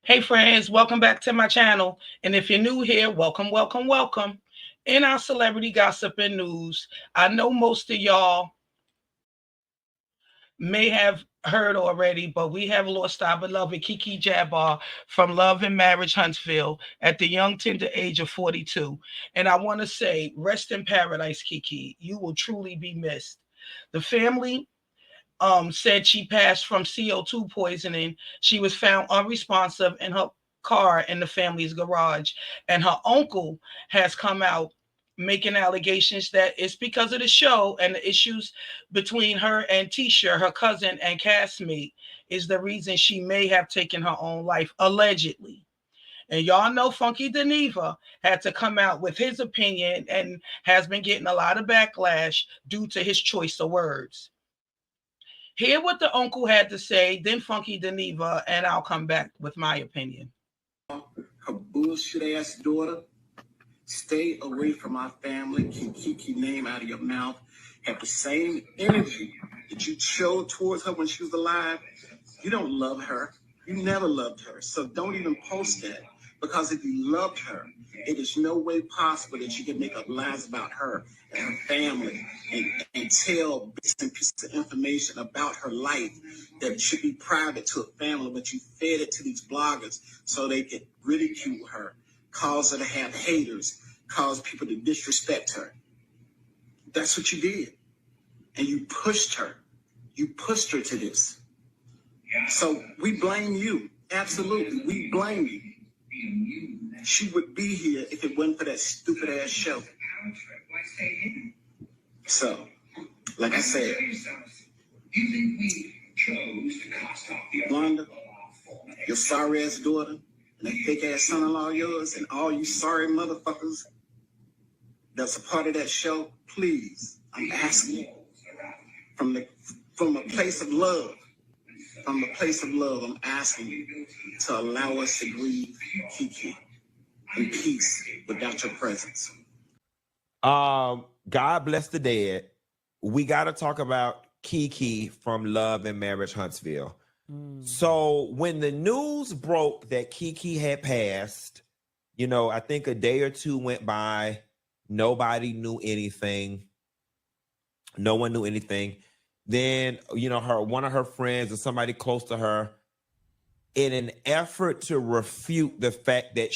Hey friends, welcome back to my channel. And if you're new here, welcome, welcome, welcome. In our celebrity gossip and news, I know most of y'all may have heard already, but we have lost our beloved Keke Jabbar from Love and Marriage Huntsville at the young tender age of 42. And I want to say, rest in paradise, Keke. You will truly be missed. The family said she passed from CO2 poisoning. She was found unresponsive in her car in the family's garage. And her uncle has come out making allegations that it's because of the show and the issues between her and Tisha, her cousin and castmate, is the reason she may have taken her own life, allegedly. And y'all know Funky Dineva had to come out with his opinion and has been getting a lot of backlash due to his choice of words. Hear what the uncle had to say, then Funky Dineva, and I'll come back with my opinion. Her bullshit ass daughter, stay away from our family. Keep Keke name out of your mouth. Have the same energy that you showed towards her when she was alive. You don't love her. You never loved her. So don't even post that. Because if you loved her, it is no way possible that you can make up lies about her and her family and tell bits and pieces of information about her life that should be private to a family, but you fed it to these bloggers so they could ridicule her, cause her to have haters, cause people to disrespect her. That's what you did. And you pushed her. You pushed her to this. So we blame you. Absolutely. We blame you. She would be here if it wasn't for that stupid ass show. So, like I said, Wanda, your sorry ass daughter, and that fake ass son-in-law of yours, and all you sorry motherfuckers that's a part of that show, please, I'm asking you, from a place of love, I'm asking you to allow us to grieve Keke in peace without your presence. God bless the dead. We got to talk about Keke from Love and Marriage Huntsville. So when the news broke that Keke had passed, I think a day or two went by. Nobody knew anything. No one knew anything. Then, one of her friends or somebody close to her, in an effort to refute the fact that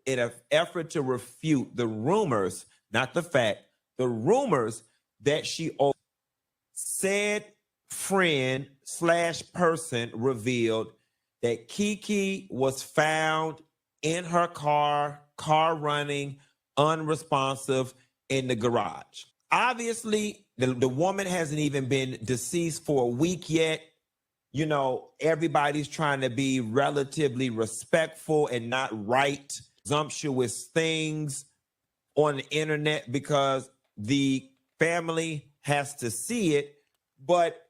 in an effort to refute the rumors, not the fact, the rumors that she said friend / person revealed that Keke was found in her car running, unresponsive in the garage. Obviously, the woman hasn't even been deceased for a week yet. Everybody's trying to be relatively respectful and not write presumptuous things on the internet because the family has to see it. But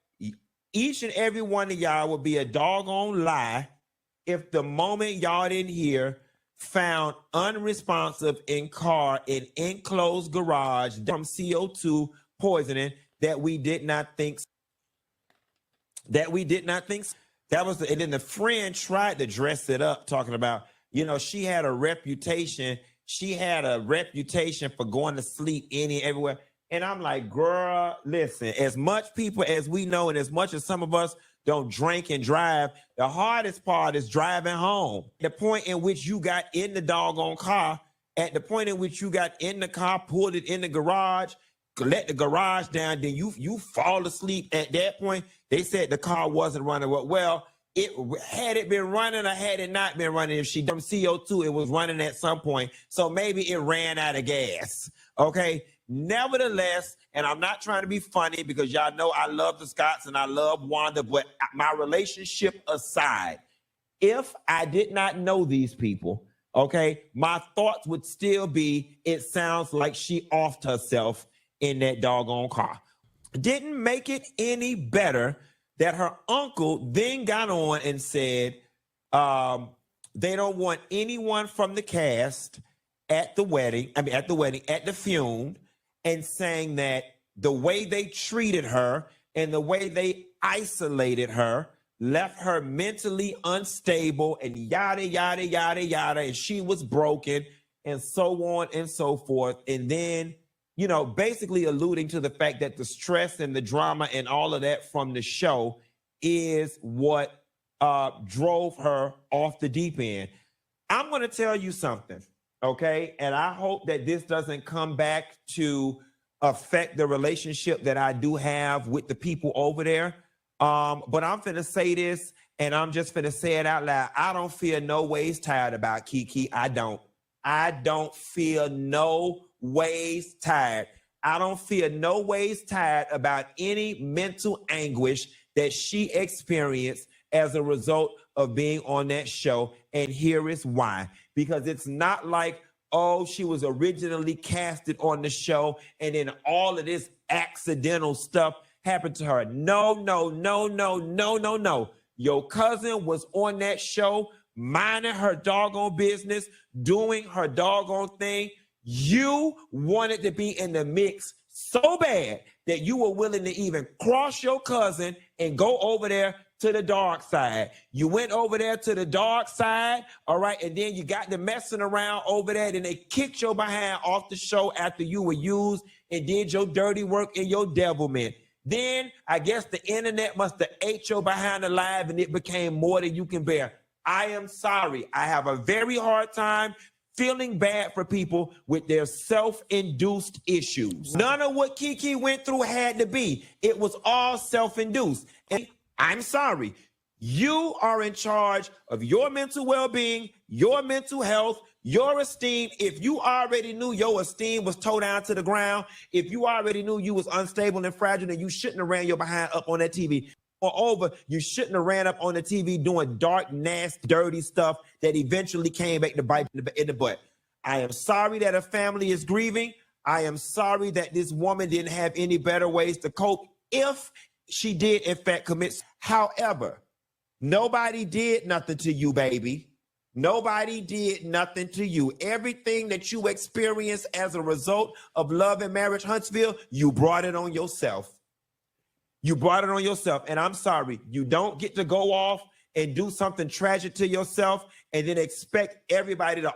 each and every one of y'all would be a doggone lie if the moment y'all didn't hear found unresponsive in car in enclosed garage from CO2 poisoning that we did not think. That was and then the friend tried to dress it up, talking about, she had a reputation. She had a reputation for going to sleep everywhere. And I'm like, girl, listen, as much people as we know, and as much as some of us don't drink and drive, the hardest part is driving home. The point in which you got in the doggone car, at the point in which you got in the car, pulled it in the garage, let the garage down, then you fall asleep at that point. They said the car wasn't running well. Had it been running or had it not been running, if she done CO2, it was running at some point. So maybe it ran out of gas. Okay. Nevertheless, and I'm not trying to be funny because y'all know I love the Scotts and I love Wanda, but my relationship aside, if I did not know these people, okay, my thoughts would still be, it sounds like she offed herself in that doggone car. Didn't make it any better that her uncle then got on and said they don't want anyone from the cast at the funeral, and saying that the way they treated her and the way they isolated her left her mentally unstable and yada, yada, yada, yada. And she was broken and so on and so forth. And then, you know, basically alluding to the fact that the stress and the drama and all of that from the show is what drove her off the deep end. I'm going to tell you something, okay? And I hope that this doesn't come back to affect the relationship that I do have with the people over there. But I'm finna say this, and I'm just finna say it out loud. I don't feel no ways tired about Keke. I don't feel no ways tired. I don't feel no ways tired about any mental anguish that she experienced as a result of being on that show. And here is why. Because it's not like, oh, she was originally casted on the show and then all of this accidental stuff happened to her. No. Your cousin was on that show, minding her doggone business, doing her doggone thing. You wanted to be in the mix so bad that you were willing to even cross your cousin and go over there to the dark side. You went over there to the dark side, all right, and then you got to messing around over there, and they kicked your behind off the show after you were used and did your dirty work and your devilment. Then I guess the internet must have ate your behind alive and it became more than you can bear. I am sorry. I have a very hard time feeling bad for people with their self-induced issues. None of what Keke went through had to be. It was all self-induced. And I'm sorry. You are in charge of your mental well-being, your mental health, your esteem. If you already knew your esteem was towed down to the ground, if you already knew you was unstable and fragile, then you shouldn't have ran your behind up on that TV. Moreover, you shouldn't have ran up on the TV doing dark, nasty, dirty stuff that eventually came back to bite in the butt. I am sorry that a family is grieving. I am sorry that this woman didn't have any better ways to cope if she did, in fact, commit. However, nobody did nothing to you, baby. Nobody did nothing to you. Everything that you experienced as a result of Love and Marriage Huntsville, you brought it on yourself. You brought it on yourself. And I'm sorry, you don't get to go off and do something tragic to yourself and then expect everybody to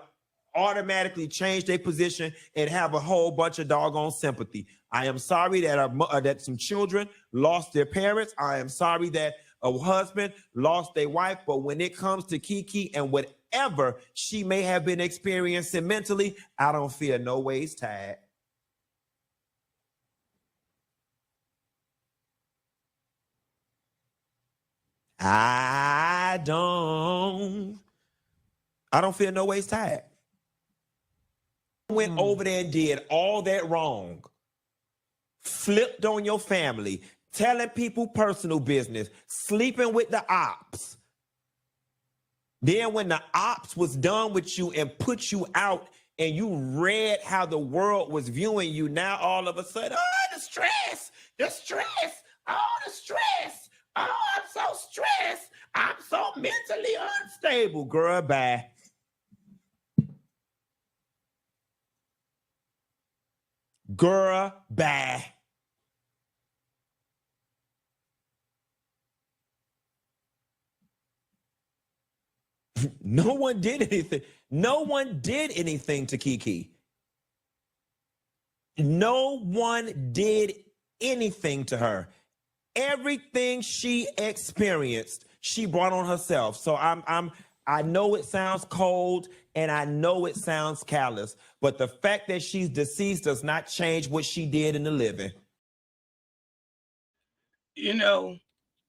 automatically change their position and have a whole bunch of doggone sympathy. I am sorry that that some children lost their parents. I am sorry that a husband lost their wife. But when it comes to Keke and whatever she may have been experiencing mentally, I don't feel no ways tired. I don't feel no ways tired. Went over there and did all that wrong. Flipped on your family, telling people personal business, sleeping with the ops. Then when the ops was done with you and put you out and you read how the world was viewing you, now all of a sudden, oh, the stress, oh, the stress. Oh, I'm so stressed. I'm so mentally unstable. Girl, bye. Girl, bye. No one did anything. No one did anything to Keke. No one did anything to her. Everything she experienced, she brought on herself. So I know it sounds cold and I know it sounds callous, but the fact that she's deceased does not change what she did in the living. You know,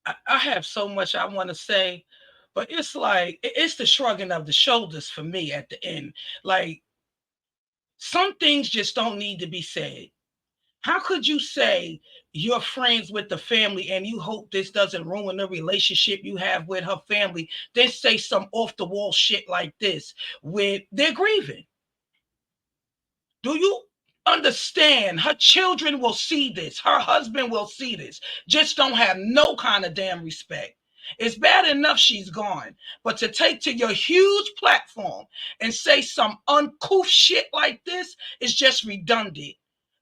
I have so much I want to say, but it's like it's the shrugging of the shoulders for me at the end. Like some things just don't need to be said. How could you say you're friends with the family and you hope this doesn't ruin the relationship you have with her family? Then say some off the wall shit like this when they're grieving. Do you understand? Her children will see this. Her husband will see this. Just don't have no kind of damn respect. It's bad enough she's gone, but to take to your huge platform and say some uncouth shit like this is just redundant.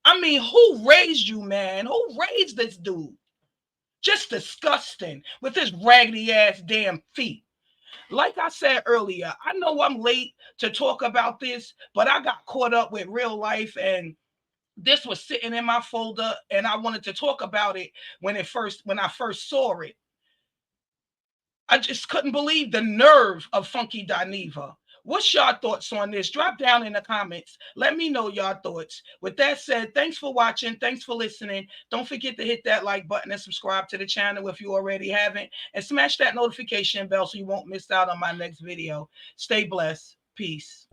I mean, who raised you, man? Who raised this dude? Just disgusting with his raggedy ass damn feet. Like I said earlier, I know I'm late to talk about this, but I got caught up with real life, and this was sitting in my folder and I wanted to talk about it when I first saw it. I just couldn't believe the nerve of Funky Dineva. What's your thoughts on this? Drop down in the comments. Let me know your thoughts. With that said, thanks for watching. Thanks for listening. Don't forget to hit that like button and subscribe to the channel if you already haven't. And smash that notification bell so you won't miss out on my next video. Stay blessed. Peace.